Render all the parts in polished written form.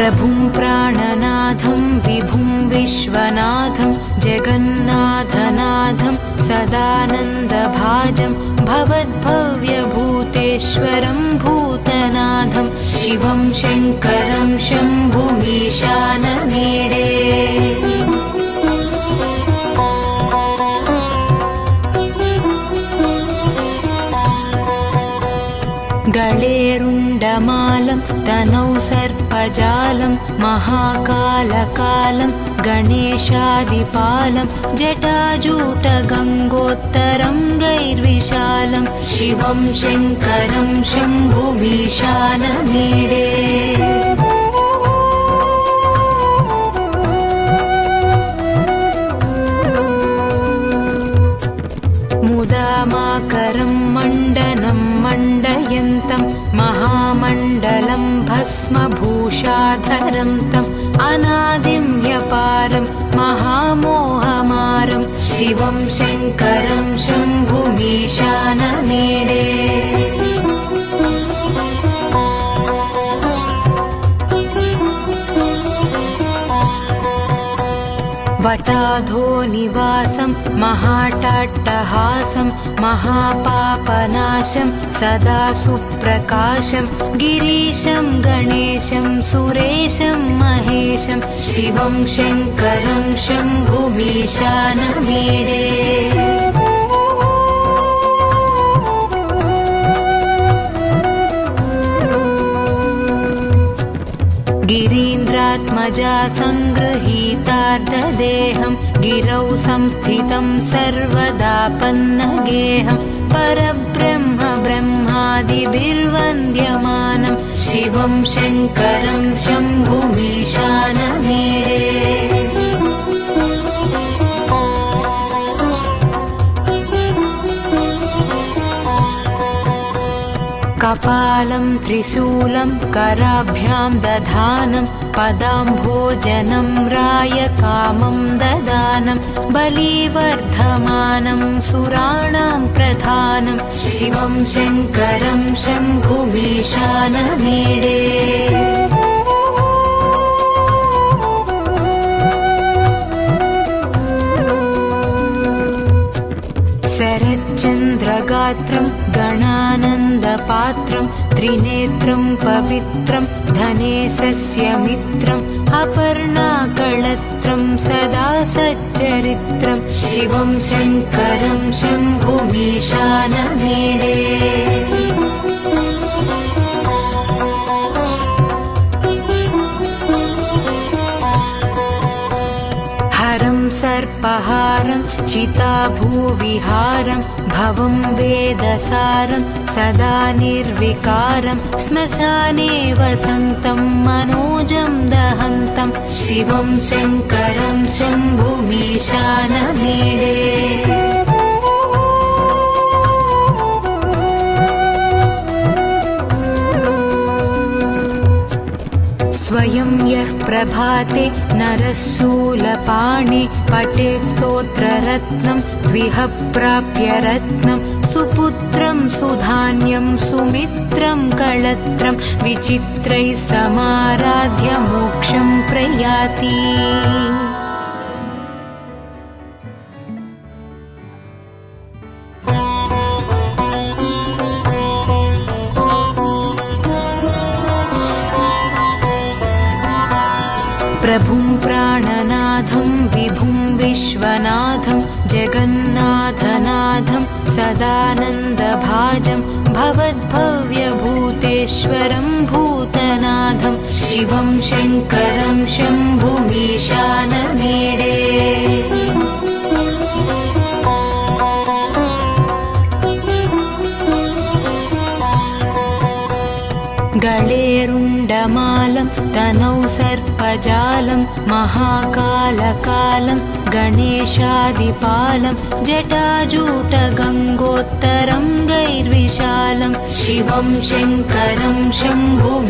प्रभुं प्राणनाथं विभुं विश्वनाथं जगन्नाथनाथं सदानन्दभाजं भवद्भव्यभूतेश्वरं भूतनाथं शिवं शङ्करं शम्भुमीशानमीडे गळेरुण्डमालं तनौ सर्पजालं महाकालकालं गणेशादिपालं जटाजूटगङ्गोत्तरं गैर्विशालं शिवं शङ्करं शम्भुमीशानमीडे मुदामाकरं मण्डनं मण्डयन्तं महामण्डलं भस्मभूषाधरं तम् अनादिं ह्यपारं महामोहमारं शिवं शङ्करं शम्भुमीशानमीडे वटाधो निवासं महाटाट्टहासं महापापनाशं सदा सुप्रकाशं गिरीशं गणेशं सुरेशं महेशं शिवं शङ्करं शम्भुमीशानमीडे गिरीन्द्रात्मजा सङ्गृहीतार्धदेहं गिरौ संस्थितं सर्वदापन्नगेहं परब्रह्म ब्रह्मादिभिर्वन्द्यमानं शिवं शङ्करं शम्भुमीशानमीडे कपालं त्रिशूलं कराभ्यां दधानं पदाम्भोजनं रायकामं ददानं बलिवर्धमानं सुराणां प्रधानं शिवं शङ्करं शम्भुमीशानमीडे शरच्चन्द्रगात्रं गणानन्दपात्रं त्रिनेत्रं पवित्रं धनेशस्य मित्रम् अपर्णाकळत्रं सदा सच्चरित्रं शिवं शङ्करं शम्भुमीशानमीडे हरं सर्पहारं चिताभूविहारं भवं वेदसारं सदा निर्विकारं श्मशाने वसन्तं मनोजं दहन्तं शिवं शङ्करं शम्भुमीशानमीडे स्वयं यः प्रभाते नरः शूलपाणे पठेत् स्तोत्ररत्नं द्विह प्राप्य रत्नं सुपुत्रं सुधान्यं सुमित्रं कळत्रं विचित्रैः समाराध्य मोक्षं प्रयाति प्रभुं प्राणनाथं विभुं विश्वनाथं जगन्नाथनाथं सदानन्दभाजं भवद्भव्यभूतेश्वरं भूतनाथं शिवं शङ्करं शम्भुमीशानमीडे गळेरुण्डमालं तनौ सर्पजालं महाकालकालं गणेशादिपालं जटाजूटगङ्गोत्तरं गैर्विशालं शिवं शङ्करं शम्भुमीशानमीडे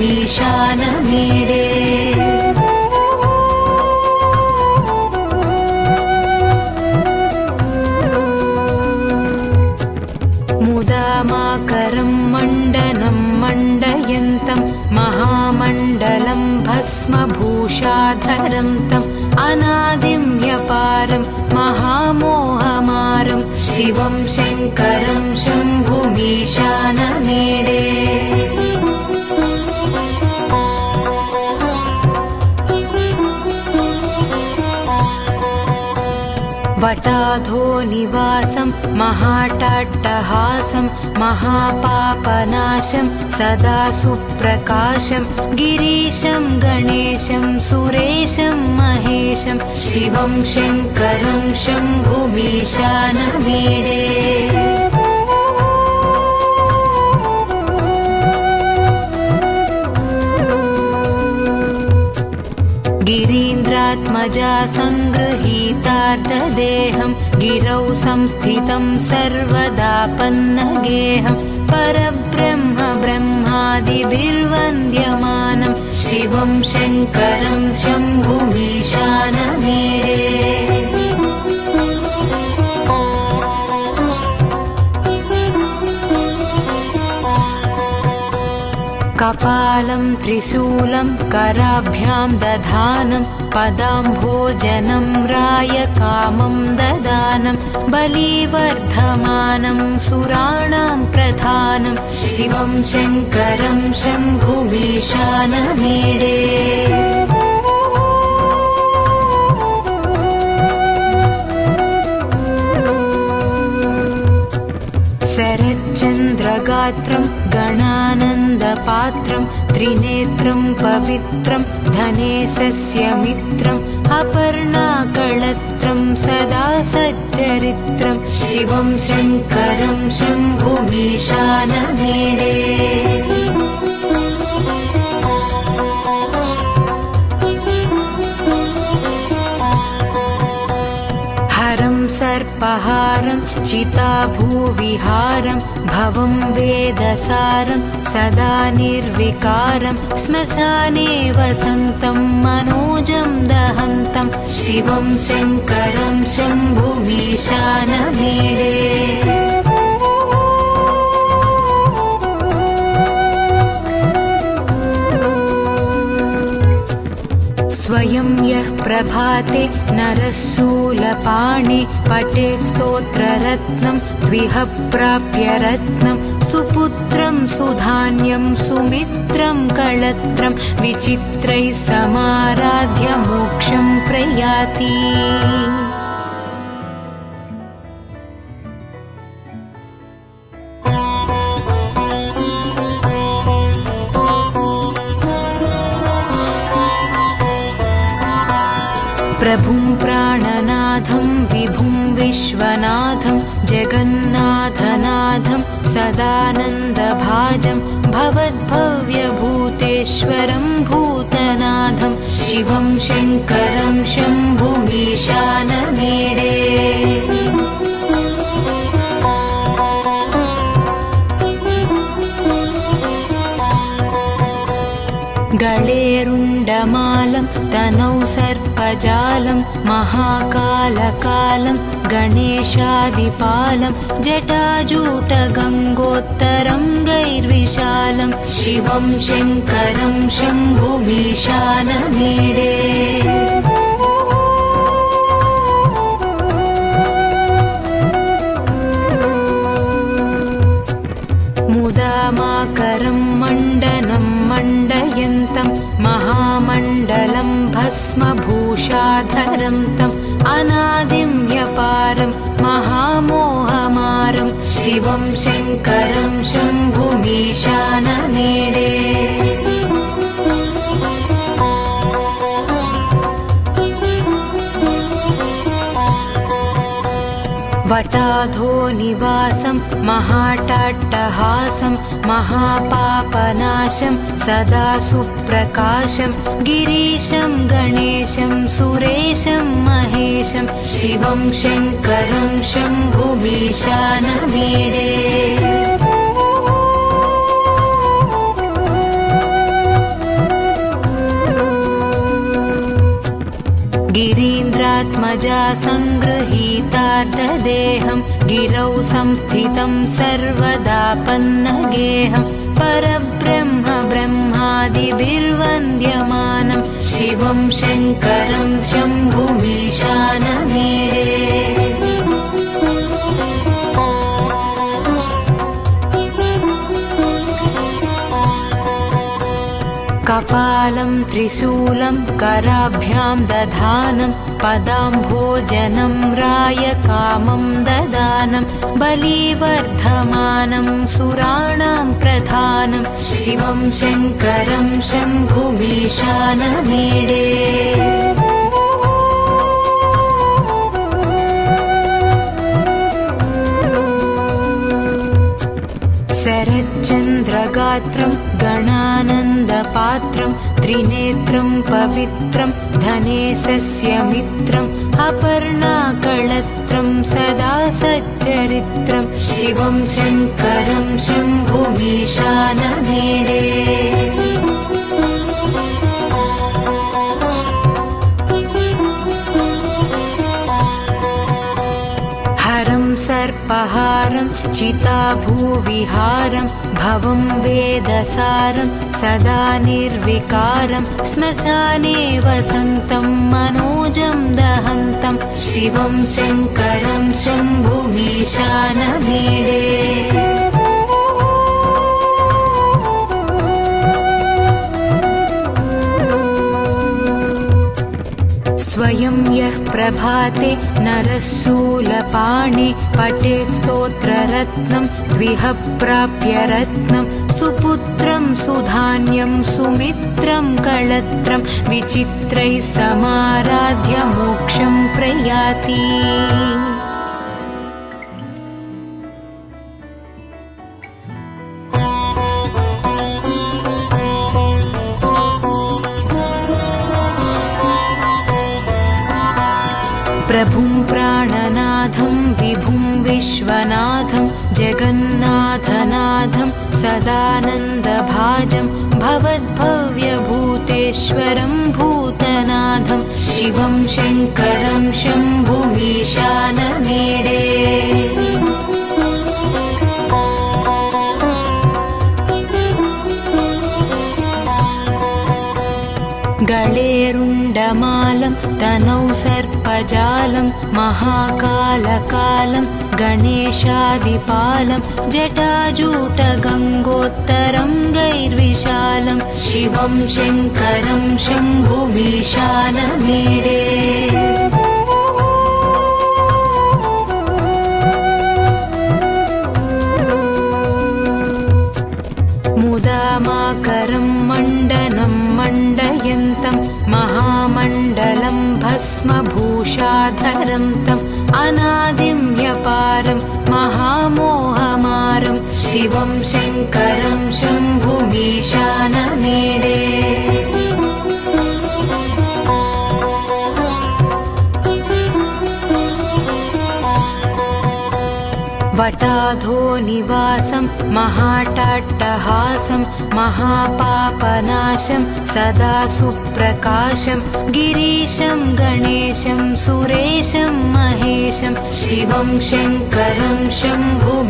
मुदामाकरं मण्डनं मण्डयन्तं महामण्डलं कालं भस्मभूषाधरं तम् अनादिं ह्यपारं महामोहमारं शिवं शङ्करं शम्भुमीशानमीडे वटाधो निवासं महाटाट्टहासं महापापनाशं सदा सुप्रकाशं गिरीशं गणेशं सुरेशं महेशं शिवं शङ्करं शम्भुमीशानमीडे गिरीन्द्रात्मजा सङ्गृहीतार्धदेहं गिरौ संस्थितं सर्वदापन्नगेहं परब्रह्म ब्रह्मादिभिर्वन्द्यमानं शिवं शङ्करं शम्भुमीशानमीडे कपालं त्रिशूलं कराभ्यां दधानं पदाम्भोजनं रायकामं ददानं बलिवर्धमानं सुराणां प्रधानं शिवं शङ्करं शम्भुमीशानमीडे शरच्चन्द्रगात्रं गणानन्दपात्रं त्रिनेत्रं पवित्रं धनेशस्य मित्रम् अपर्णाकळत्रं सदा सच्चरित्रं शिवं शङ्करं शम्भुमीशानमीडे हरं सर्पहारं चिताभूविहारं भवं वेदसारं सदा निर्विकारं श्मशाने वसन्तं मनोजं दहन्तं शिवं शङ्करं शम्भुमीशानमीडे स्वयं यः प्रभाते नरः शूलपाणे पठेत् स्तोत्ररत्नं द्विह प्राप्य रत्नं सुपुत्रं सुधान्यं सुमित्रं कळत्रं विचित्रैः समाराध्य मोक्षं प्रयाति प्रभुं प्राणनाथं विभुं विश्वनाथं जगन्नाथनाथं सदानन्दभाजं भवद्भव्यभूतेश्वरं भूतनाथं शिवं शङ्करं शम्भुमीशानमीडे गळेरुण्डमालं तनौ सर्पजालं महाकालकालं गणेशादिपालं जटाजूटगङ्गोत्तरं गैर्विशालं शिवं शङ्करं शम्भुमीशानमीडे मुदामाकरं मण्डनं मण्डयन्तं महामण्डलं भस्मभूषाधरं तम् अनादिं ह्यपारं महामोहमारं शिवं शङ्करं शम्भुमीशानमीडे वटाधो निवासं महाटाट्टहासं महापापनाशं सदा सुप्रकाशं गिरीशं गणेशं सुरेशं महेशं शिवं शङ्करं शम्भुमीशानमीडे गिरीन्द्रात्मजा सङ्गृहीतार्धदेहं गिरौ संस्थितं सर्वदापन्नगेहं परब्रह्म ब्रह्मादिभिर्वन्द्यमानं शिवं शङ्करं शम्भुमीशानमीडे कपालं त्रिशूलं कराभ्यां दधानं पदाम्भोजनं रायकामं ददानं बलिवर्धमानं सुराणां प्रधानं शिवं शङ्करं शम्भुमीशानमीडे शरच्चन्द्रगात्रं गणानन्दपात्रं त्रिनेत्रं पवित्रं धनेशस्य मित्रम् अपर्णाकळत्रं सदा सच्चरित्रं शिवं शङ्करं शम्भुमीशानमीडे हरं सर्पहारं चिताभूविहारं भवं वेदसारं सदा निर्विकारं श्मशाने वसन्तं मनोजं दहन्तं शिवं शङ्करं शम्भुमीशानमीडे स्वयं यः प्रभाते नरः शूलपाणे पठेत् स्तोत्ररत्नं द्विह प्राप्य रत्नं सुपुत्रं सुधान्यं सुमित्रं कळत्रं विचित्रैः समाराध्य मोक्षं प्रयाति प्रभुं प्राणनाथं विभुं विश्वनाथं जगन्नाथनाथं सदानन्दभाजं भवद्भव्यभूतेश्वरं भूतनाथं शिवं शङ्करं शम्भुमीशानमीडे गळेरुण्डमालं तनौ सर्पजालं महाकालकालं गणेशादिपालं जटाजूटगङ्गोत्तरङ्गैर्विशालं शिवं शङ्करं शम्भुमीशानमीडे मुदामाकरं मण्डनं मण्डयन्तं महामण्डलं भस्मभूषाधरं तम् अनादिं ह्यपारं महामोहमारं शिवं शङ्करं शम्भुमीशानमीडे वटाधो निवासं महाटाट्टहासं महापापनाशं सदा सुप्रकाशं गिरीशं गणेशं सुरेशं महेशं शिवं शङ्करं शम्भुमीशानमीडे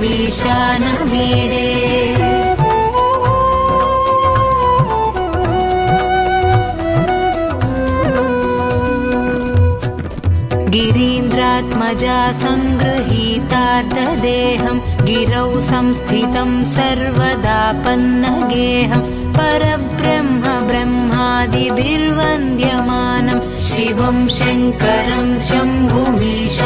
गिरीन्द्रात्मजा सङ्गृहीतार्तदेहं गिरौ संस्थितं सर्वदापन्नगेहं परब्रह्म ब्रह्मादिभिर्वन्द्यमानं शिवं शङ्करं शम्भुमीशानमीडे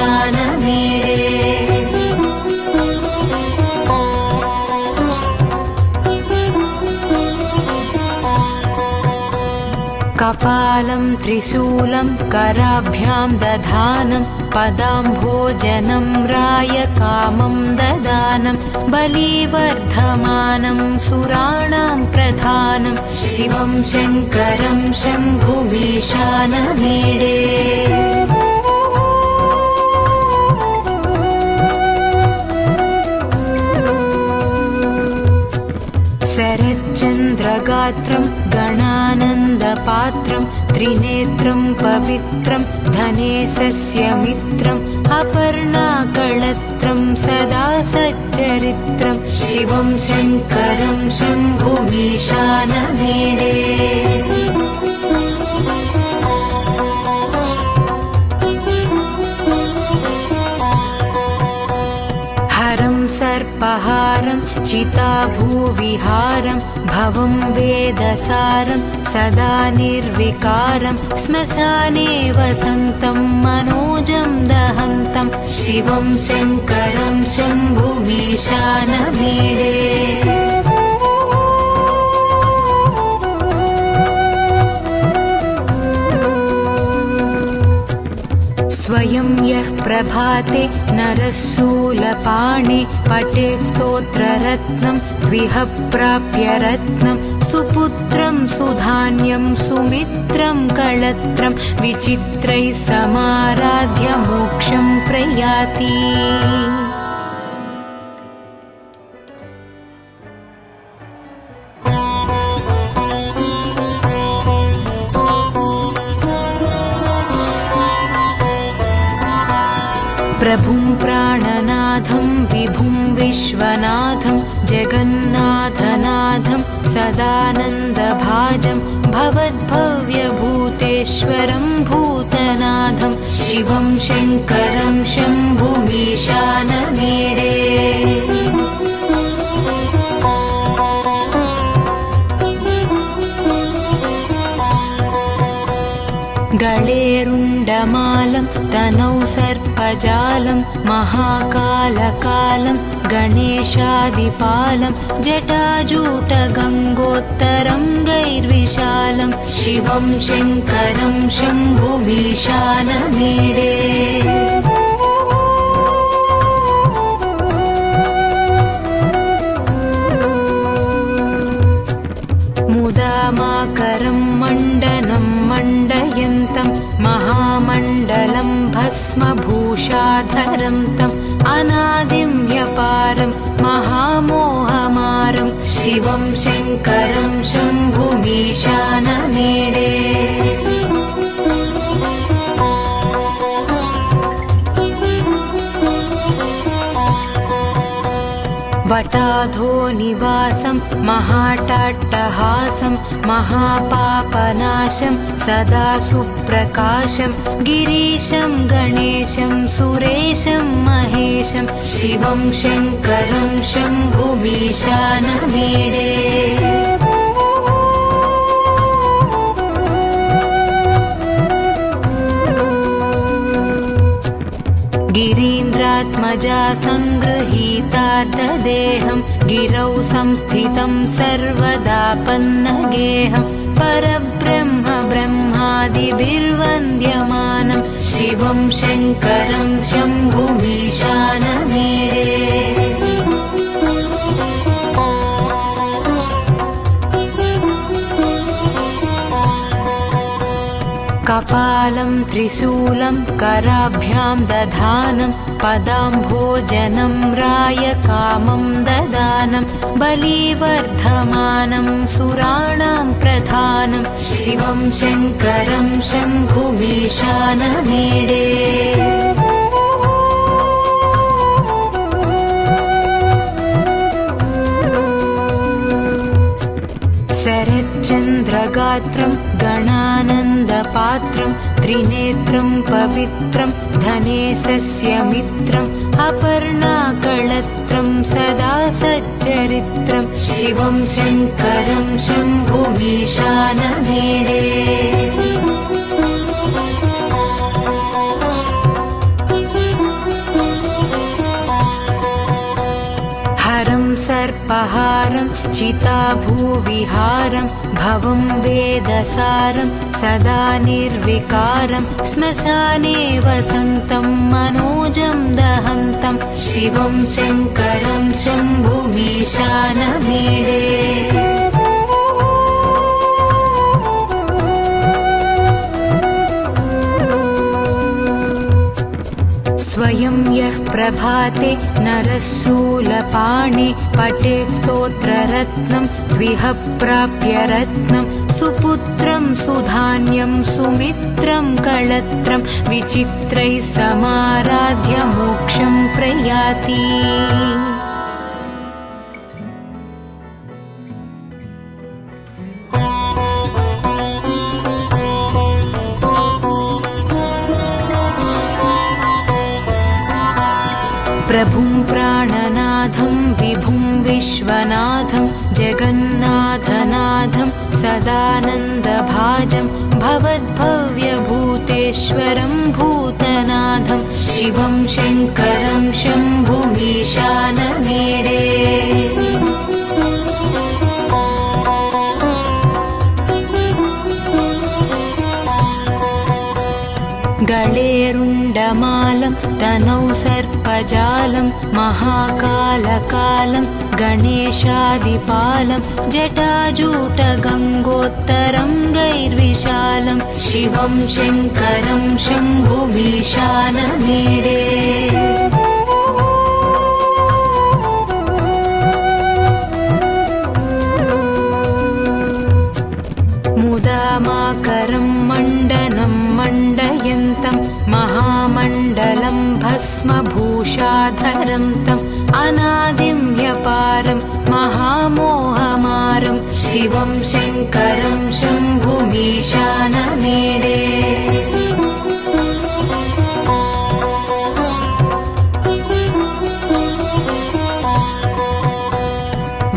कपालं त्रिशूलं कराभ्यां दधानं पदाम्भोजनं रायकामं ददानं बलिवर्धमानं सुराणां प्रधानं शिवं शङ्करं शम्भुमीशानमीडे शरच्चन्द्रगात्रं गणानन्दपात्रं त्रिनेत्रं पवित्रं धनेशस्य मित्रम् अपर्णाकळत्रं सदा सच्चरित्रं शिवं शङ्करं शम्भुमीशानमीडे हरं सर्पहारं चिताभूविहारं भवं वेदसारं सदा निर्विकारं श्मशाने वसन्तं मनोजं दहन्तं शिवं शङ्करं शम्भुमीशानमीडे स्वयं यः प्रभाते नरः शूलपाणे पठेत् स्तोत्ररत्नं द्विह प्राप्य रत्नं सुपुत्रं सुधान्यं सुमित्रं कळत्रं विचित्रैः समाराध्य मोक्षं प्रयाति प्रभुं प्राणनाथं विभुं विश्वनाथं जगन्नाथनाथं सदानन्दभाजं भवद्भव्यभूतेश्वरं भूतनाथं शिवं शङ्करं शम्भुमीशानमीडे गळेरुण्डमालं तनौ सर्पजालं महाकालकालं गणेशादिपालं जटाजूटगङ्गोत्तरङ्गैर्विशालं शिवं शङ्करं शम्भुमीशानमीडे मुदामाकरं मण्डनं मण्डयन्तं महामण्डलं भस्मभूषाधरं तम् अनादिं ह्यपारं महामोहमारं शिवं शङ्करं शम्भुमीशानमीडे वटाधो निवासं महाटाट्टहासं महापापनाशं सदा सुप्रकाशं गिरीशं गणेशं सुरेशं महेशं शिवं शङ्करं शम्भुमीशानमीडे गिरीन्द्रात्मजा सङ्गृहीतार्थदेहं गिरौ संस्थितं सर्वदापन्नगेहं परब्रह्म ब्रह्मादिभिर्वन्द्यमानं शिवं शङ्करं शम्भुमीशानमीडे कपालं त्रिशूलं कराभ्यां दधानं पदाम्भोजनं रायकामं ददानं बलिवर्धमानं सुराणां प्रधानं शिवं शङ्करं शम्भुमीशानमीडे शरच्चन्द्रगात्रं गणानन्दपात्रं त्रिनेत्रं पवित्रं धनेशस्य मित्रम् अपर्णाकळत्रं सदा सच्चरित्रं शिवं शङ्करं शम्भुमीशानमीडे हरं सर्पहारं चिताभूविहारं भवं वेदसारं सदा निर्विकारं श्मशाने वसन्तं मनोजं दहन्तं शिवं शङ्करं शम्भुमीशानमीडे स्वयं यः प्रभाते नरः शूलपाणे पठेत् स्तोत्ररत्नं द्विह प्राप्य रत्नं सुपुत्रं सुधान्यं सुमित्रं कळत्रं विचित्रैः समाराध्य मोक्षं प्रयाति। प्रभुं प्राणनाथं विभुं विश्वनाथं जगन्नाथनाथं सदानन्दभाजं भवद्भव्यभूतेश्वरं भूतनाथं शिवं शङ्करं शम्भुमीशानमीडे। गळेरुण्डमालं तनौ सर्पजालं महाकालकालं गणेशादिपालं जटाजूटगङ्गोत्तरं गैर्विशालं शिवं शङ्करं शम्भुमीशानमीडे। मुदामाकरं मण्डनं मण्डयन्तं महामण्डलं भस्मभूषाधरं तम् अनादिं ह्यपारं महामोहमारं शिवं शङ्करं शम्भुमीशानमीडे।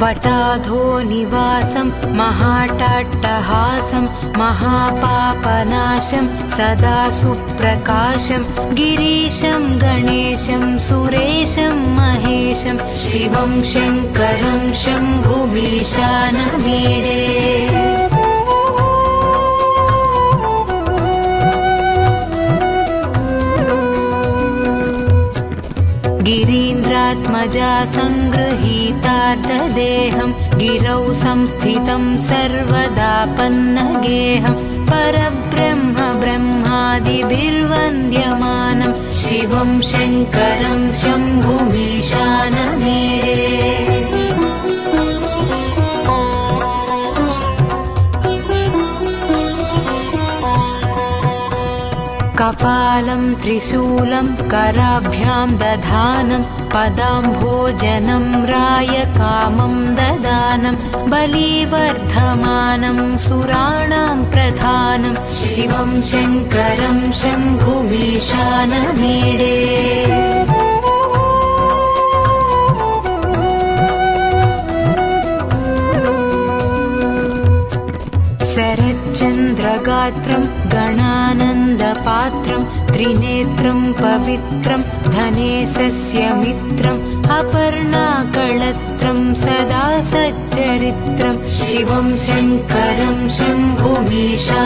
वटाधो निवासं महाटाट्टहासं महापापनाशं सदा सुप्रकाशं गिरीशं गणेशं सुरेशं महेशं शिवं शङ्करं शम्भुमीशानमीडे। गिरीन्द्रात्मजा सङ्गृहीतार्थदेहं गिरौ संस्थितं सर्वदापन्नगेहं परब्रह्म ब्रह्मादिभिर्वन्द्यमानं शिवं शङ्करं शम्भुमीशानमीडे। कपालं त्रिशूलं कराभ्यां दधानं पदाम्भोजनं रायकामं ददानं बलिवर्धमानं सुराणां प्रधानं शिवं शङ्करं शम्भुमीशानमीडे। शरच्चन्द्रगात्रं गणानन्दपात्रं त्रिनेत्रं पवित्रं धनेशस्य मित्रम् अपर्णाकळत्रं सदा सच्चरित्रं शिवं शङ्करं शम्भुमीशानमीडे।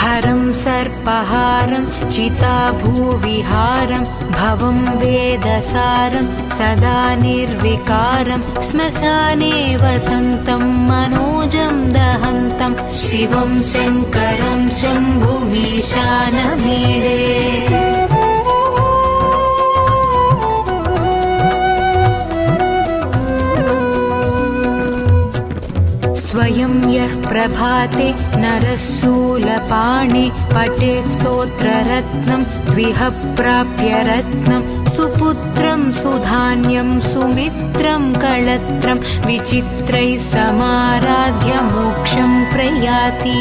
हरं सर्पहारं चिताभूविहारं भवं वेदसारं सदा निर्विकारं श्मशाने वसन्तं मनोजं दहन्तं शिवं शङ्करं शम्भुमीशानमीडे। स्वयं यः प्रभाते नरः शूलपाणे पठेत् स्तोत्ररत्नं द्विह प्राप्य रत्नं सुपुत्रं सुधान्यं सुमित्रं कळत्रं विचित्रैः समाराध्य मोक्षं प्रयाति।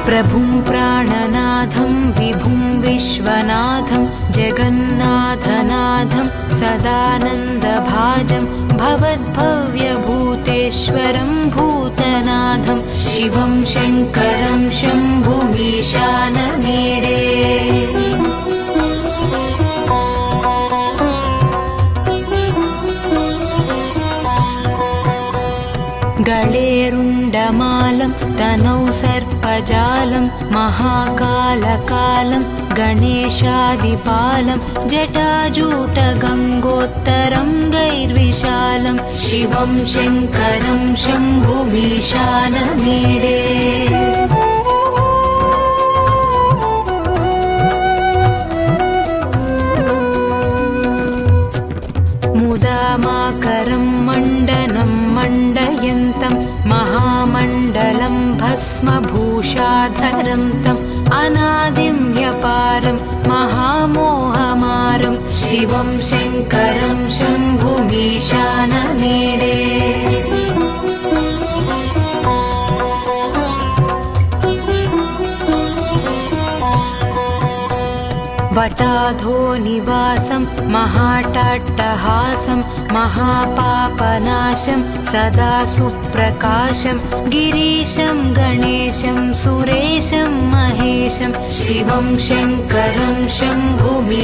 प्रभुं प्राणनाथं विभुं विश्वनाथं जगन्नाथनाथं सदानन्दभाजं भवद्भव्यभूतेश्वरं भूतनाथं शिवं शङ्करं शम्भुमीशानमीडे। गळेरुण्डमालं तनौ सर्प सर्पजालं महाकालकालं गणेशादिपालं जटाजूटगङ्गोत्तरं गैर्विशालं शिवं शङ्करं शम्भुमीशानमीडे मुदामाकरं मण्डनं मण्डयन्तं महामण्डलं भस्मभूषाधरं तम् अनादिं ह्यपारं महामोहमारं शिवं शङ्करं शम्भुमीशानमीडे वटाधो निवासं महाटाट्टहासं महापापनाशं सदा सुप्रकाशं गिरीशं गणेशं सुरेशं महेशं शिवं शङ्करं शम्भुमीशानमीडे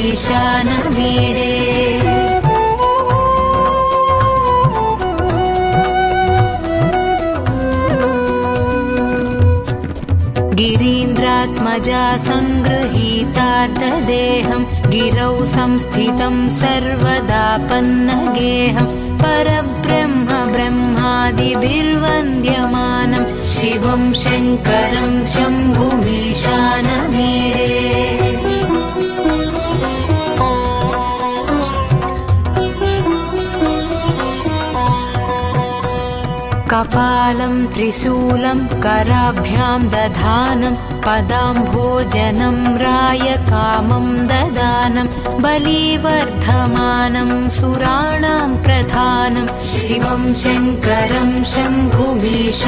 गिरीन्द्रात्मजा सङ्गृहीतार्थदेहं गिरौ संस्थितं सर्वदापन्नगेहं परब्रह्म ब्रह्मादिभिर्वन्द्यमानं शिवं शङ्करं शम्भुमीशानमीडे कपालं त्रिशूलं कराभ्यां दधानं पदाम्भोजनं रायकामं ददानं बलिवर्धमानं सुराणां प्रधानं शिवं शङ्करं शम्भुमीशानमीडे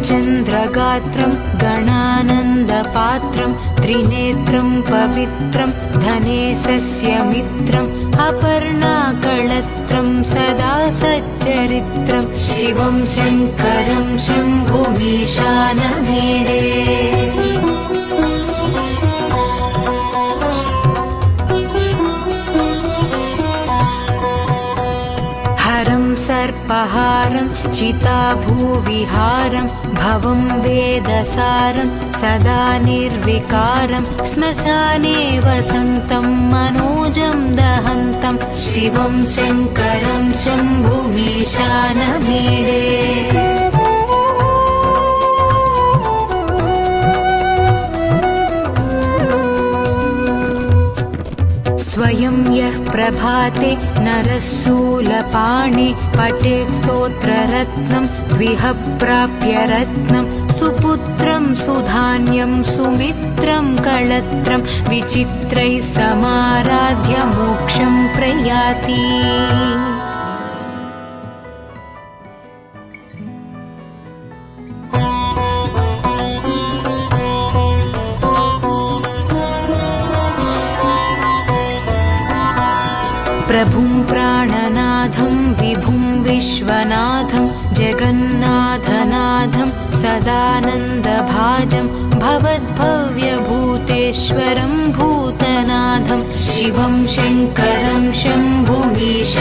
शरच्चन्द्रगात्रं गणानन्दपात्रं त्रिनेत्रं पवित्रं धनेशस्य मित्रम् अपर्णाकळत्रं सदा सच्चरित्रं शिवं शङ्करं शम्भुमीशानमीडे हरं सर्पहारं चिताभूविहारं भवं वेदसारं सदा निर्विकारं श्मशाने वसन्तं मनोजं दहन्तं शिवं शङ्करं शम्भुमीशानमीडे स्वयं यः प्रभाते नरः शूलपाणे पठेत् स्तोत्ररत्नं द्विह प्राप्य रत्नं सुपुत्रं सुधान्यं सुमित्रं कळत्रं विचित्रैः समाराध्य मोक्षं प्रयाति प्रभुं प्राणनाथं विभुं विश्वनाथं जगन्नाथनाथं सदानन्दभाजं भवद्भव्यभूतेश्वरं भूतनाथं शिवं शङ्करं शम्भुमीशानमीडे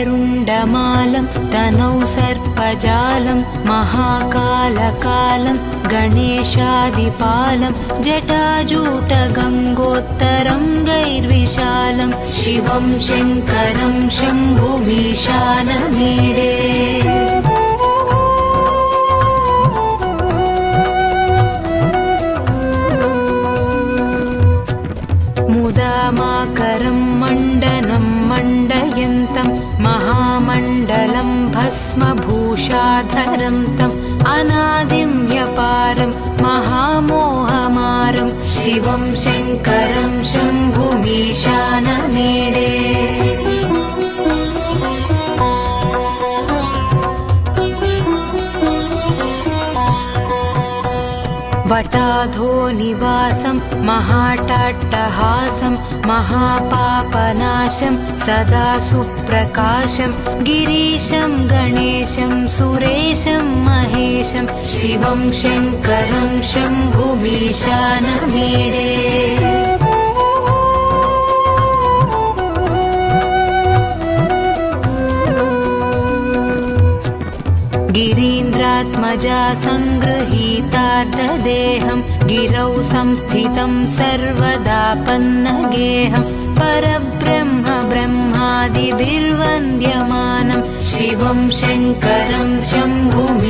गळेरुण्डमालं तनौ सर्पजालं महाकालकालं गणेशादिपालं जटाजूटगङ्गोत्तरं गैर्विशालं शिवं शङ्करं शम्भुमीशानमीडे मुदामाकरं मण्डनं मण्डयन्तं महामण्डलं भस्मभूषाधरं तम् अनादिं ह्यपारं महामोहमारं शिवं शङ्करं शम्भुमीशानमीडे वटाधोनिवासं महाटाट्टहासं महापापनाशं सदा सुप्रकाशं गिरीशं गणेशं सुरेशं महेशं शिवं शङ्करं शम्भुमीशानमीडे गिरीन्द्रात्मजा सङ्गृहीतार्धदेहं गिरौ संस्थितं सर्वदापन्नगेहं परब्रह्म ब्रह्मादिभिर्वन्द्यमानं शिवं शङ्करं शम्भुमीशानमीडे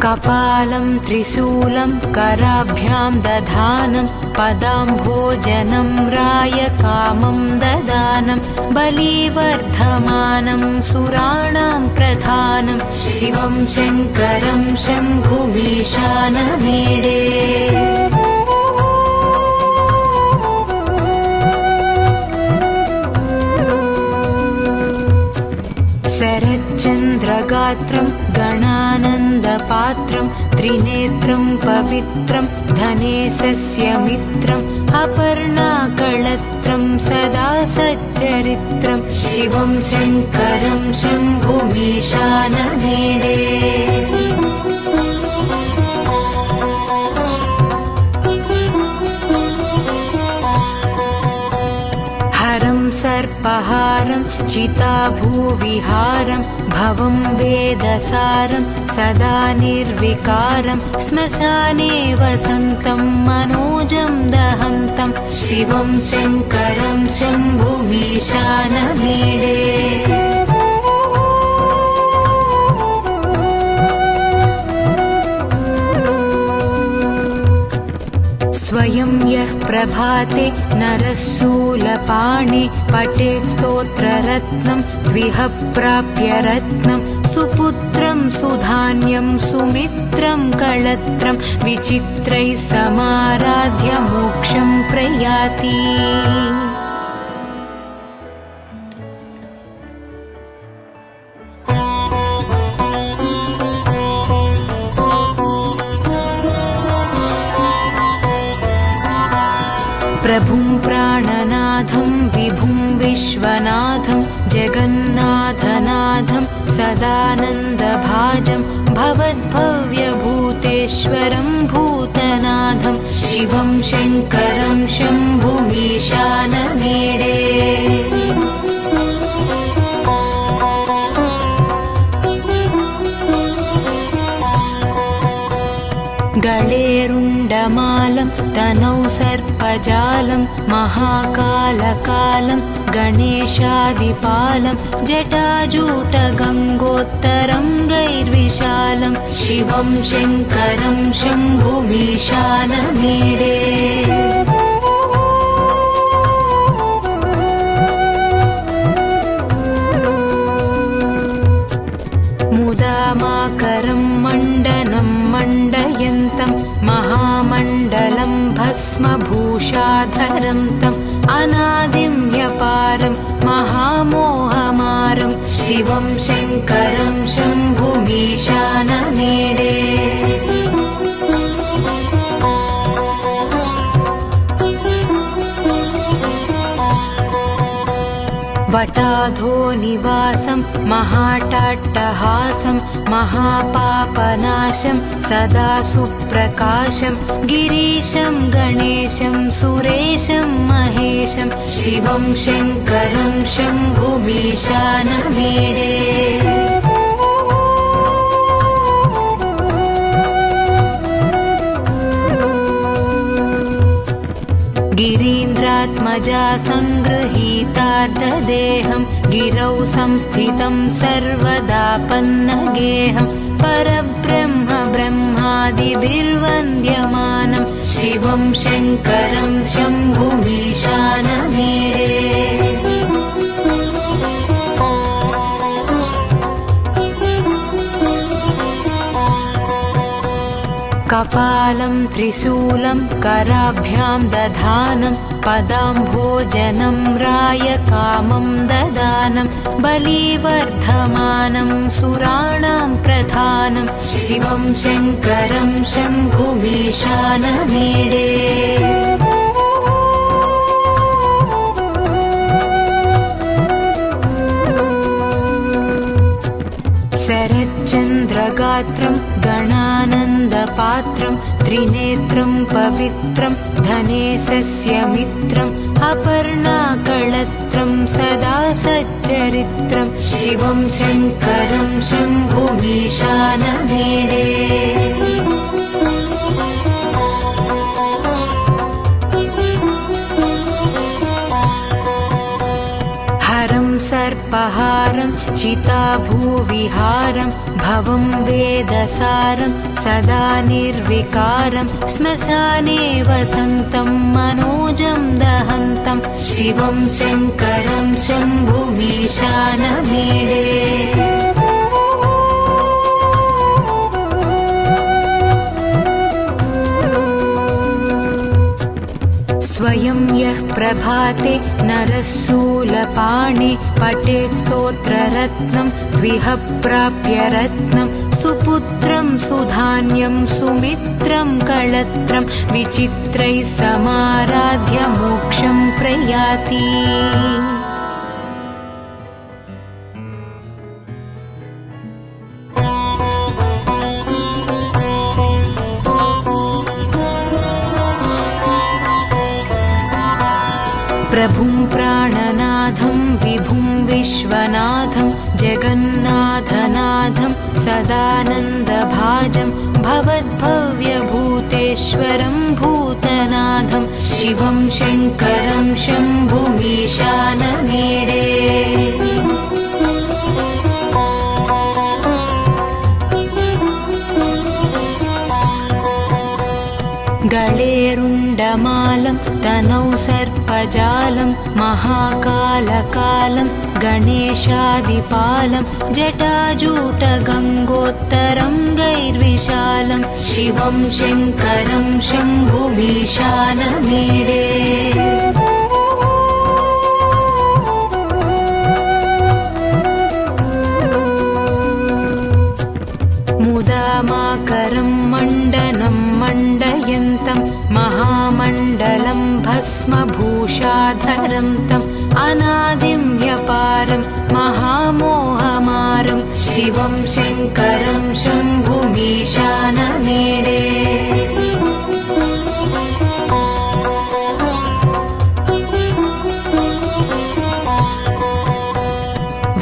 कपालं त्रिशूलं कराभ्यां दधानं पदाम्भोजनं रायकामं ददानं बलिवर्धमानं सुराणां प्रधानं शिवं शङ्करं शम्भुमीशानमीडे शरच्चन्द्रगात्रं गणानन्दपात्रं त्रिनेत्रं पवित्रं धनेशस्य मित्रम् अपर्णाकळत्रं सदा सच्चरित्रं शिवं शङ्करं शम्भुमीशानमीडे हरं सर्पहारं चिताभूविहारं भवं वेदसारं सदा निर्विकारं श्मशाने वसन्तं मनोजं दहन्तं शिवं शङ्करं शम्भुमीशानमीडे स्वयं यः प्रभाते नरः शूलपाणे पठेत् स्तोत्ररत्नं द्विह प्राप्य रत्नं सुपुत्रं सुधान्यं सुमित्रं कळत्रं विचित्रैः समाराध्य मोक्षं प्रयाति प्रभुं प्राणनाथं विभुं विश्वनाथं जगन्नाथनाथं सदानन्दभाजं भवद्भव्यभूतेश्वरं भूतनाथं शिवं शङ्करं शम्भुमीशानमीडे गळेरुण्डमालं तनौ सर्पजालं महाकालकालं गणेशादिपालं जटाजूटगङ्गोत्तरङ्गैर्विशालं शिवं शङ्करं शम्भुमीशानमीडे मुदामाकरं मण्डनं मण्डयन्तं महामण्डलं भस्मभूषाधरं तम् अनादिं व्यपारं महामोहमारं शिवं शङ्करं शम्भुमीशानमीडे वटाधोनिवासं महाटाट्टहासं महापापनाशं सदा सुप्रकाशं गिरीशं गणेशं सुरेशं महेशं शिवं शङ्करं शम्भुमीशानमीडे गिरीन्द्रात्मजा सङ्गृहीतार्धदेहं गिरौ संस्थितं सर्वदापन्नगेहं परब्रह्म ब्रह्मादिभिर्वन्द्यमानं शिवं शङ्करं शम्भुमीशानमीडे कपालं त्रिशूलं कराभ्यां दधानं पदाम्भोजनं रायकामं ददानं बलिवर्धमानं सुराणां प्रधानं शिवं शङ्करं शम्भुमीशानमीडे शरच्चन्द्रगात्रं गणानन्दपात्रं त्रिनेत्रं पवित्रं धनेशस्य मित्रम् अपर्णाकळत्रं सदा सच्चरित्रं शिवं शङ्करं शम्भुमीशानमीडे हरं सर्पहारं चिताभूविहारं भवं वेदसारं सदा निर्विकारं श्मशाने वसन्तं मनोजं दहन्तं शिवं शङ्करं शम्भुमीशानमीडे स्वयं यः प्रभाते नरः शूलपाणे पठेत् स्तोत्ररत्नं द्विह प्राप्य रत्नं सुपुत्रं सुधान्यं सुमित्रं कळत्रं विचित्रैः समाराध्य मोक्षं प्रयाति प्रभुं प्राणनाथं विभुं विश्वनाथं जगन्नाथनाथं सदानन्दभाजं भवद्भव्यभूतेश्वरं भूतनाथं शिवं शङ्करं शम्भुमीशानमीडे गळेरुण्डमालं तनौ सर्पजालं महाकालकालं गणेशादिपालं जटाजूटगङ्गोत्तरङ्गैर्विशालं शिवं शङ्करं शम्भुमीशानमीडे मुदामाकरं मण्डनं मण्डयन्तं महामण्डलं भस्मभूषाधरं तम् अनादिं ह्यपारं महामोहमारं शिवं शङ्करं शम्भुमीशानमीडे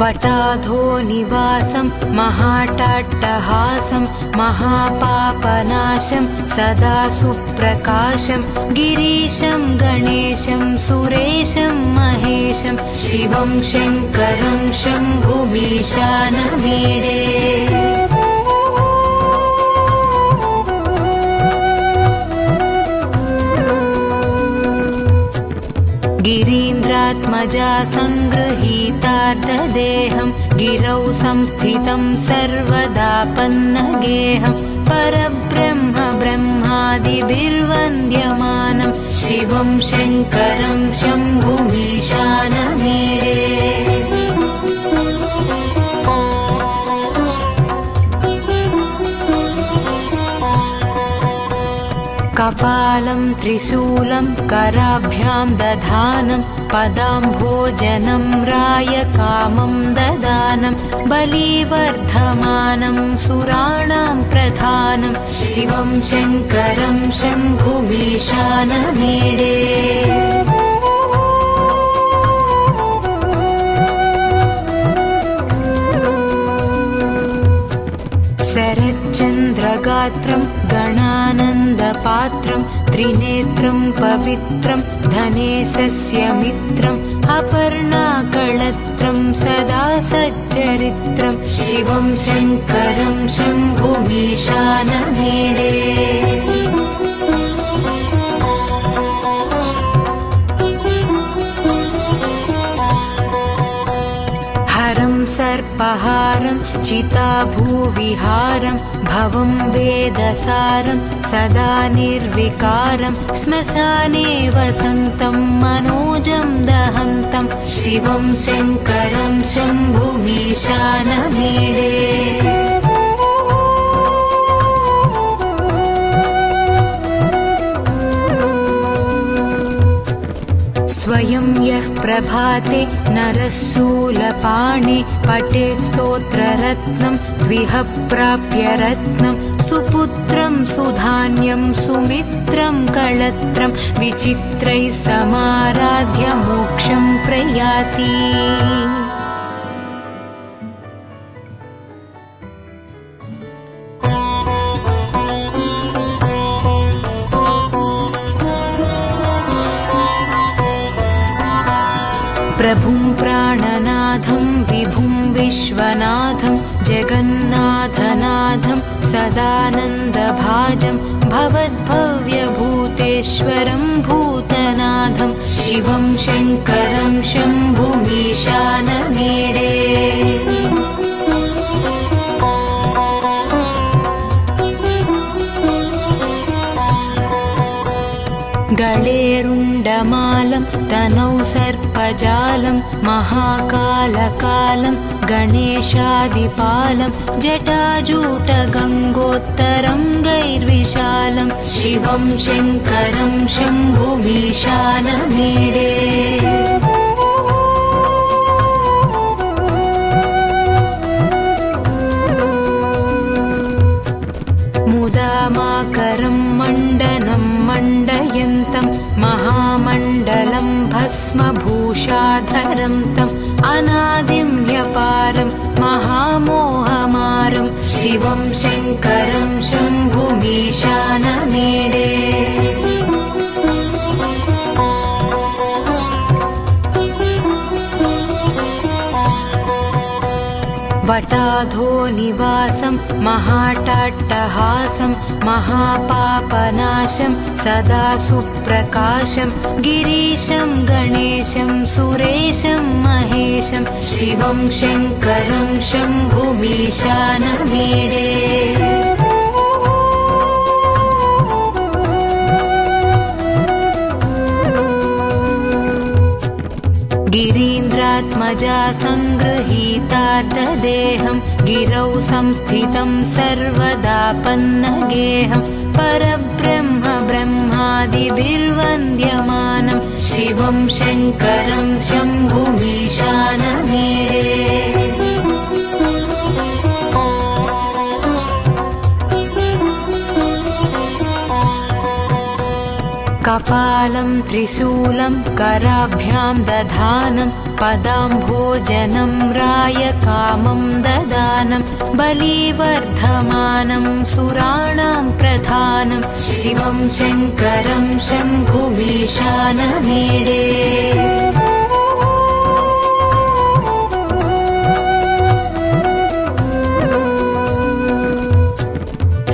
वटाधो निवासं महाटाट्टहासं महापापनाशं सदा सुप्रकाशं गिरीशं गणेशं सुरेशं महेशं शिवं शङ्करं शम्भुमीशानमीडे गिरीन्द्रात्मजा सङ्गृहीतार्धदेहं गिरौ संस्थितं सर्वदापन्नगेहं परब्रह्म ब्रह्मादिभिर्वन्द्यमानं शिवं शङ्करं शम्भुमीशानमीडे कपालं त्रिशूलं कराभ्यां दधानं पदाम्भोजनं रायकामं ददानं बलिवर्धमानं सुराणां प्रधानं शिवं शङ्करं शम्भुमीशानमीडे शरच्चन्द्रगात्रं गणानन्दपात्रं त्रिनेत्रं पवित्रं धनेशस्य मित्रम् अपर्णाकळत्रं सदा सच्चरित्रं शिवं शङ्करं शम्भुमीशानमीडे हरं सर्पहारं चिताभूविहारं भवं वेदसारं सदा निर्विकारं श्मशाने वसन्तं मनोजं दहन्तं शिवं शङ्करं शम्भुमीशानमीडे। स्वयं यः प्रभाते नरः शूलपाणे पठेत् स्तोत्ररत्नं द्विह प्राप्य रत्नं सुपुत्रं सुधान्यं सुमित्रं कळत्रं विचित्रैः समाराध्य मोक्षं प्रयाति। प्रभुं प्राणनाथं विभुं विश्वनाथं जगन्नाथनाथं सदानन्दभाजं भवद्भव्यभूतेश्वरं भूतनाथं शिवं शङ्करं शम्भुमीशानमीडे। गळेरुण्डमालं तनौ सर्पजालं महाकालकालं गणेशादिपालं जटाजूटगङ्गोत्तरं गैर्विशालं शिवं शङ्करं शम्भुमीशानमीडे। मुदामाकरं मण्डनं मण्डयन्तं महामण्डलं भस्मभूषाधरं तम् अनादिं ह्यपारं महामोहमारं शिवं शङ्करं शम्भुमीशानमीडे। वटाधो निवासं महाटाट्टहासं महापापनाशं सदा सुप्रकाशं गिरीशं गणेशं सुरेशं महेशं शिवं शङ्करं शम्भुमीशानमीडे। गिरीन्द्रात्मजा सङ्गृहीतार्धदेहं गिरौ संस्थितं सर्वदापन्नगेहं परब्रह्म ब्रह्मादिभिर्वन्द्यमानं शिवं शङ्करं शम्भुमीशानमीडे। कपालं त्रिशूलं कराभ्यां दधानं पदाम्भोजनं रायकामं ददानं बलिवर्धमानं सुराणां प्रधानं शिवं शङ्करं शम्भुमीशानमीडे।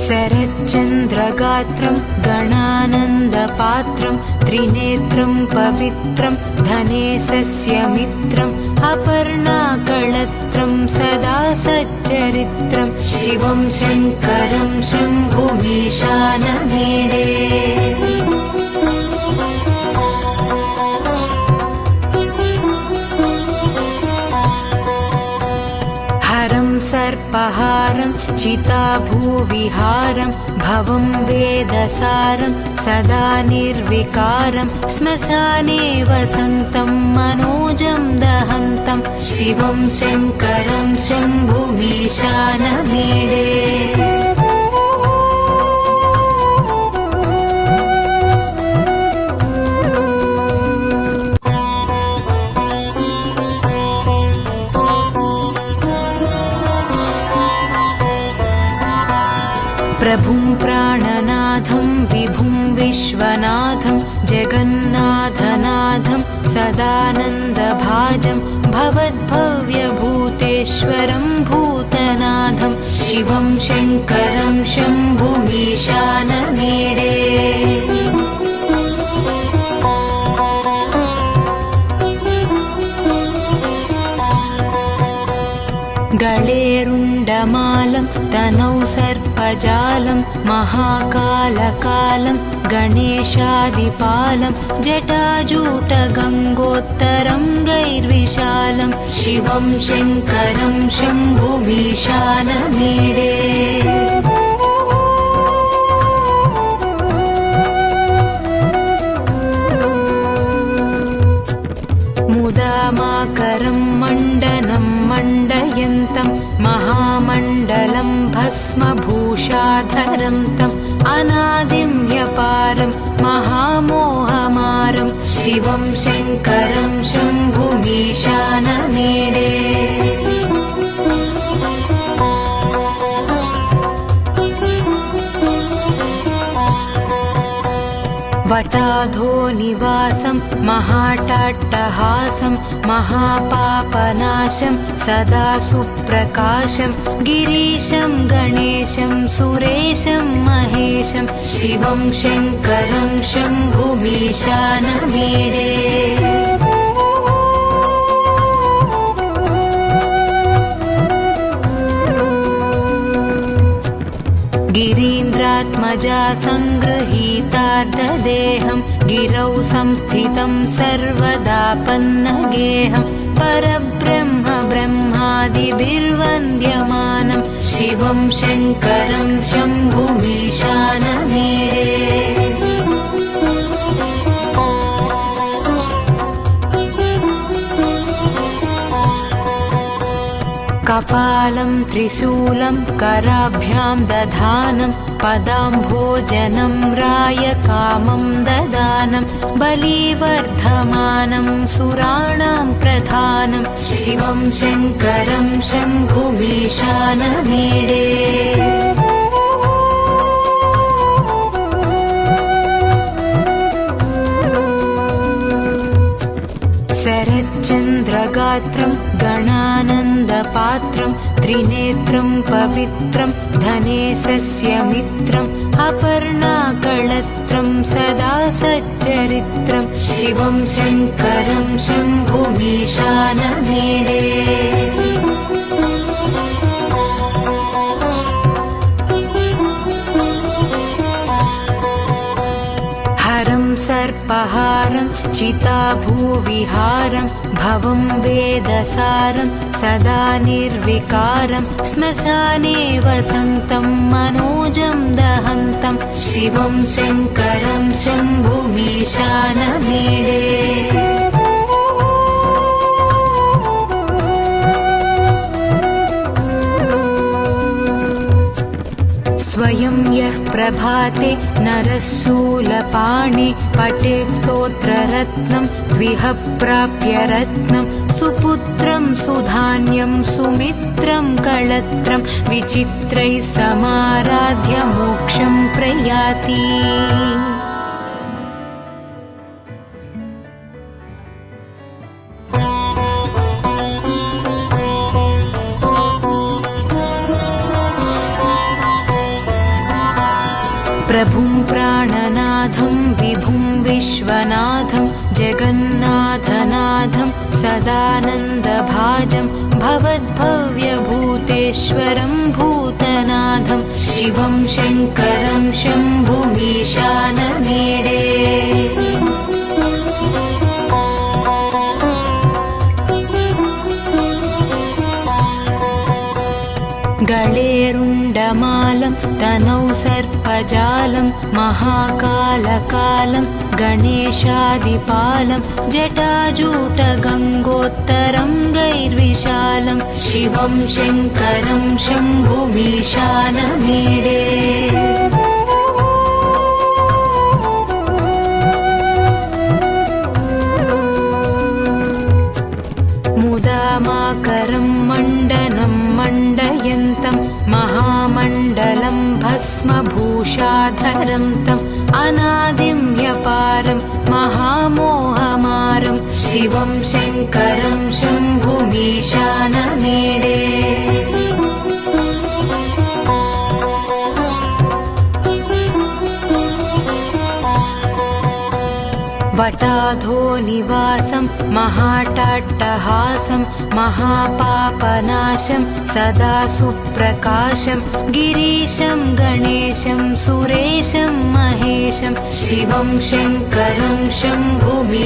शरच्चन्द्रगात्रं गणानन्दपात्रं त्रिनेत्रं पवित्रं धनेशस्य मित्रम् अपर्णाकळत्रं सदा सच्चरित्रं शिवं शङ्करं शम्भुमीशानमीडे। हरं सर्पहारं चिताभूविहारं भवं वेदसारं सदा निर्विकारं श्मशाने वसन्तं मनोजं दहन्तं शिवं शङ्करं शम्भुमीशानमीडे। प्रभुं प्राणनाथं विभुं विश्वनाथं जगन्नाथनाथं सदानन्दभाजं भवद्भव्यभूतेश्वरं भूतनाथं शिवं शङ्करं शम्भुमीशानमीडे। गलेरुण्डमालं तनौ सर्पजालं महाकालकालं गणेशादिपालं जटाजूटगङ्गोत्तरं गैर्विशालं शिवं शङ्करं शम्भुमीशानमीडे मुदामाकरं मण्डनं मण्डयन्तं महामण्डलं भस्मभूषाधरं तम् अनादिं ह्यपारं महामोहमारं शिवं शङ्करं शम्भुमीशानमीडे वटाधो निवासं महाटाट्टहासं महापापनाशं सदा सुप्रकाशं गिरीशं गणेशं सुरेशं महेशं शिवं शङ्करं शम्भुमीशानमीडे गिरीन्द्रात्मजा सङ्गृहीतार्धदेहं गिरौ संस्थितं सर्वदा पन्नगेहं परब्रह्म ब्रह्मादिभिर्वन्द्यमानं शिवं शङ्करं शम्भुमीशानमीडे कपालं त्रिशूलं कराभ्यां दधानं पदाम्भोजनं रायकामं ददानं बलिवर्धमानं सुराणां प्रधानं शिवं शङ्करं शम्भुमीशानमीडे शरच्चन्द्रगात्रं गणानन्दपात्रं त्रिनेत्रं पवित्रं धनेशस्य मित्रम् अपर्णाकळत्रं सदा सच्चरित्रं शिवं शङ्करं शम्भुमीशानमीडे हरं सर्पहारं चिताभूविहारं भवं वेदसारं सदा निर्विकारं श्मशाने वसन्तं मनोजं दहन्तं शिवं शङ्करं शम्भुमीशानमीडे स्वयं यः प्रभाते नरः शूलपाणे पठेत् स्तोत्ररत्नं द्विह प्राप्य रत्नं सुपुत्रं सुधान्यं सुमित्रं कळत्रं विचित्रैः समाराध्य मोक्षं प्रयाति प्रभुं प्राणनाथं विभुं विश्वनाथं जगन्नाथनाथं सदानन्दभाजं भवद्भव्यभूतेश्वरं भूतनाथं शिवं शङ्करं शम्भुमीशानमीडे गलेरुण्डमालं तनौ सर्पजालं महाकालकालं गणेशादिपालं जटाजूटगङ्गोत्तरं गैर्विशालं शिवं शङ्करं शम्भुमीशानमीडे मुदामाकरं मण्डनं मण्डयन्तं महामण्डलं भस्मभूषाधरं तम् अनादिं ह्यपारं महामोहमारं शिवं शङ्करं शम्भुमीशानमीडे वटाधो निवासं महाटाट्टहासं महापापनाशं सदा सुप्रकाशं गिरीशं गणेशं सुरेशं महेशं शिवं शङ्करं शम्भुमीशानमीडे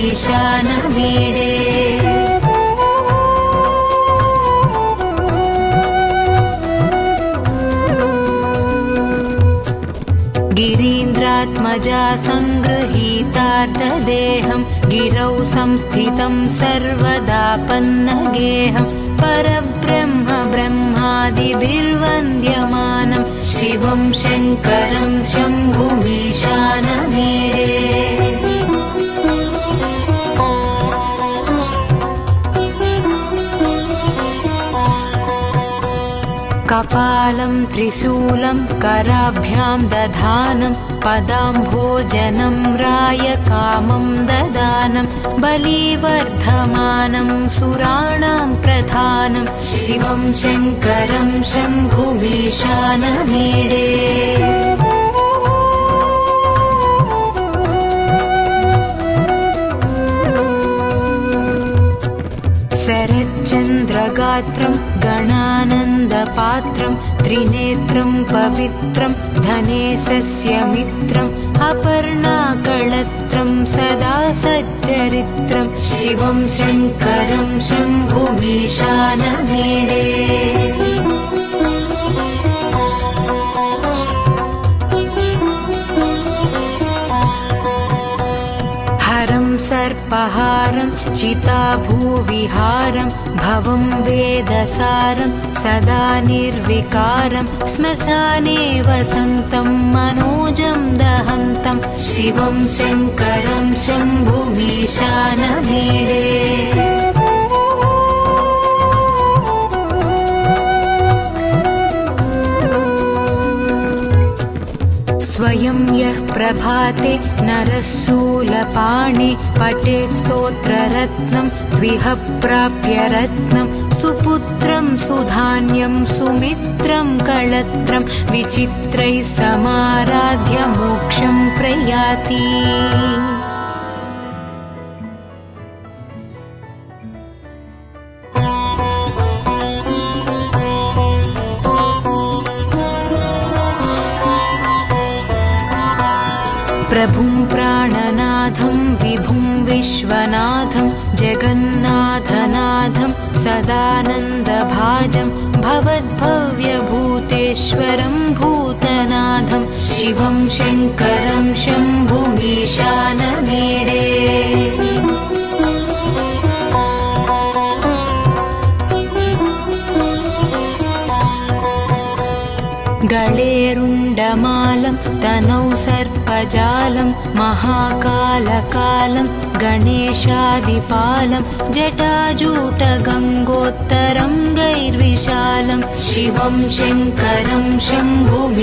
गिरीन्द्रात्मजा सङ्गृहीतार्धदेहं गिरौ संस्थितं सर्वदापन्नगेहं परब्रह्म ब्रह्मादिभिर्वन्द्यमानं शिवं शङ्करं शम्भुमीशानमीडे कपालं त्रिशूलं कराभ्यां दधानं पदाम्भोजनं रायकामं ददानं बलिवर्धमानं सुराणां प्रधानं शिवं शङ्करं शम्भुमीशानमीडे शरच्चन्द्रगात्रं गणानन्दपात्रं त्रिनेत्रं पवित्रं धनेशस्य मित्रम् अपर्णाकळत्रं सदा सच्चरित्रं शिवं शङ्करं शम्भुमीशानमीडे हरं सर्पहारं चिताभूविहारं भवं वेदसारं सदा निर्विकारं श्मशाने वसन्तं मनोजं दहन्तं शिवं शङ्करं शम्भुमीशानमीडे स्वयं यः प्रभाते नरः शूलपाणे पठेत् स्तोत्ररत्नं द्विह प्राप्य रत्नं सुपुत्रं सुधान्यं सुमित्रं कळत्रं विचित्रैः समाराध्य मोक्षं प्रयाति प्रभुं प्राणनाथं विभुं विश्वनाथं जगन्नाथनाथं सदानन्दभाजं भवद्भव्यभूतेश्वरं भूतनाथं शिवं शङ्करं शम्भुमीशानमीडे गळेरुण्डमालं तनौ सर्पजालं महाकालकालं गणेशादिपालं जटाजूटगङ्गोत्तरङ्गैर्विशालं शिवं शङ्करं शम्भुमीशानमीडे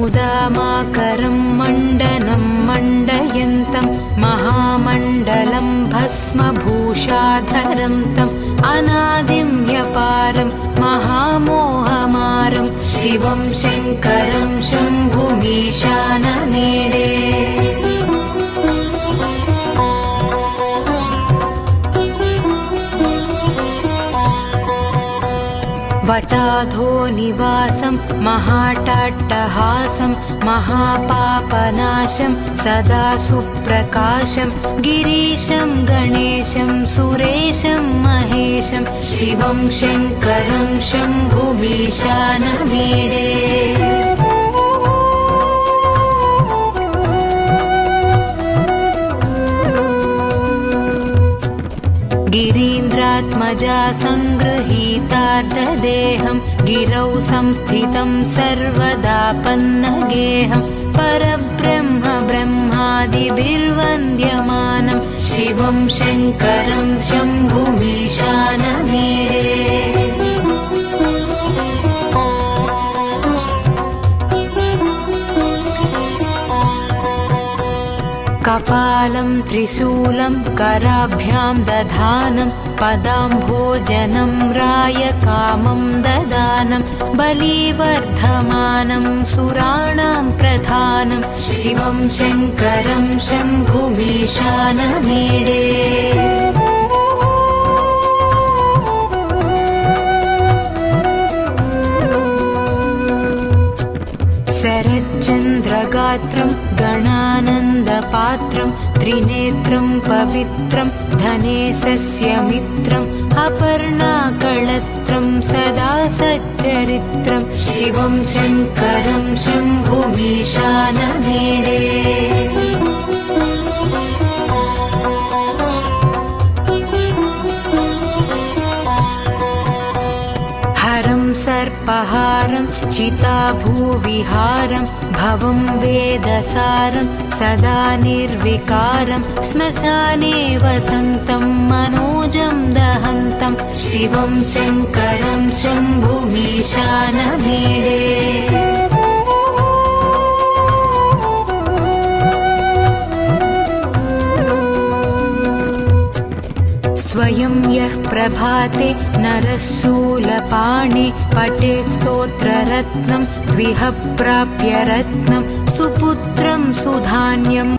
मुदामाकरं मण्डनं मण्डयन्तं महामण्डलं भस्मभूषाधरं तम् अनादिं ह्यपारं महामोहमारं शिवं शङ्करं शम्भुमीशानमीडे वटाधो निवासं महाटाट्टहासं महापापनाशं सदा सुप्रकाशं गिरीशं गणेशं सुरेशं महेशं शिवं शङ्करं शम्भुमीशानमीडे गिरीन्द्रात्मजा सङ्गृहीतार्धदेहं गिरौ संस्थितं सर्वदापन्नगेहं परब्रह्म ब्रह्मादिभिर्वन्द्यमानं शिवं शङ्करं शम्भुमीशानमीडे कपालं त्रिशूलं कराभ्यां दधानं पदाम्भोजनं रायकामं ददानं बलिवर्धमानं सुराणां प्रधानं शिवं शङ्करं शम्भुमीशानमीडे शरच्चन्द्रगात्रं गणानन्दपात्रं त्रिनेत्रं पवित्रं धनेशस्य मित्रम् अपर्णाकळत्रं सदा सच्चरित्रं शिवं शङ्करं शम्भुमीशानमीडे हरं सर्पहारं चिताभूविहारं भवं वेदसारं सदा निर्विकारं श्मशाने वसन्तं मनोजं दहन्तं शिवं शङ्करं शम्भुमीशानमीडे स्वयं यः प्रभाते नरः शूलपाणे पठेत् स्तोत्ररत्नं द्विह प्राप्य रत्नं सुपुत्रं सुधान्यम्